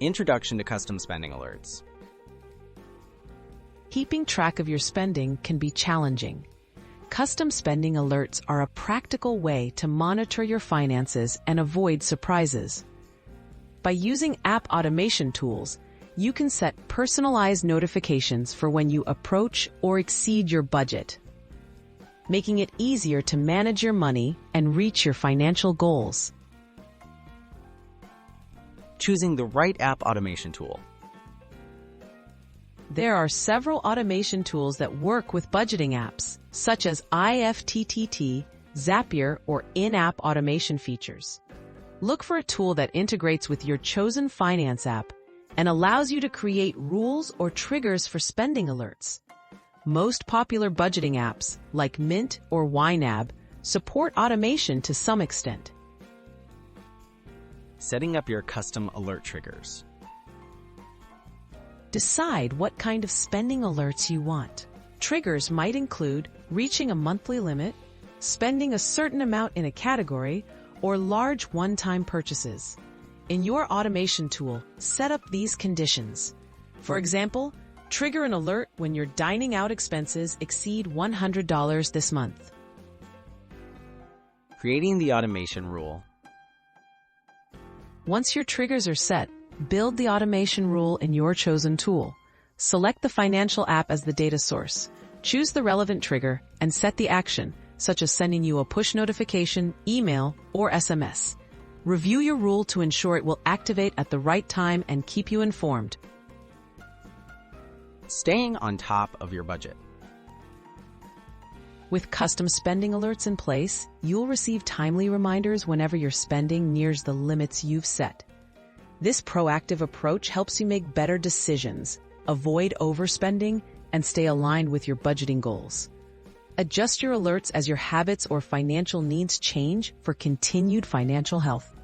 Introduction to custom spending alerts. Keeping track of your spending can be challenging. Custom spending alerts are a practical way to monitor your finances and avoid surprises. By using app automation tools, you can set personalized notifications for when you approach or exceed your budget, making it easier to manage your money and reach your financial goals. Choosing the right app automation tool. There are several automation tools that work with budgeting apps, such as IFTTT, Zapier, or in-app automation features. Look for a tool that integrates with your chosen finance app and allows you to create rules or triggers for spending alerts. Most popular budgeting apps, like Mint or YNAB, support automation to some extent. Setting up your custom alert triggers. Decide what kind of spending alerts you want. Triggers might include reaching a monthly limit, spending a certain amount in a category, or large one-time purchases. In your automation tool, set up these conditions. For example, trigger an alert when your dining out expenses exceed $100 this month. Creating the automation rule. Once your triggers are set, build the automation rule in your chosen tool. Select the financial app as the data source. Choose the relevant trigger and set the action, such as sending you a push notification, email, or SMS. Review your rule to ensure it will activate at the right time and keep you informed. Staying on top of your budget. With custom spending alerts in place, you'll receive timely reminders whenever your spending nears the limits you've set. This proactive approach helps you make better decisions, avoid overspending, and stay aligned with your budgeting goals. Adjust your alerts as your habits or financial needs change for continued financial health.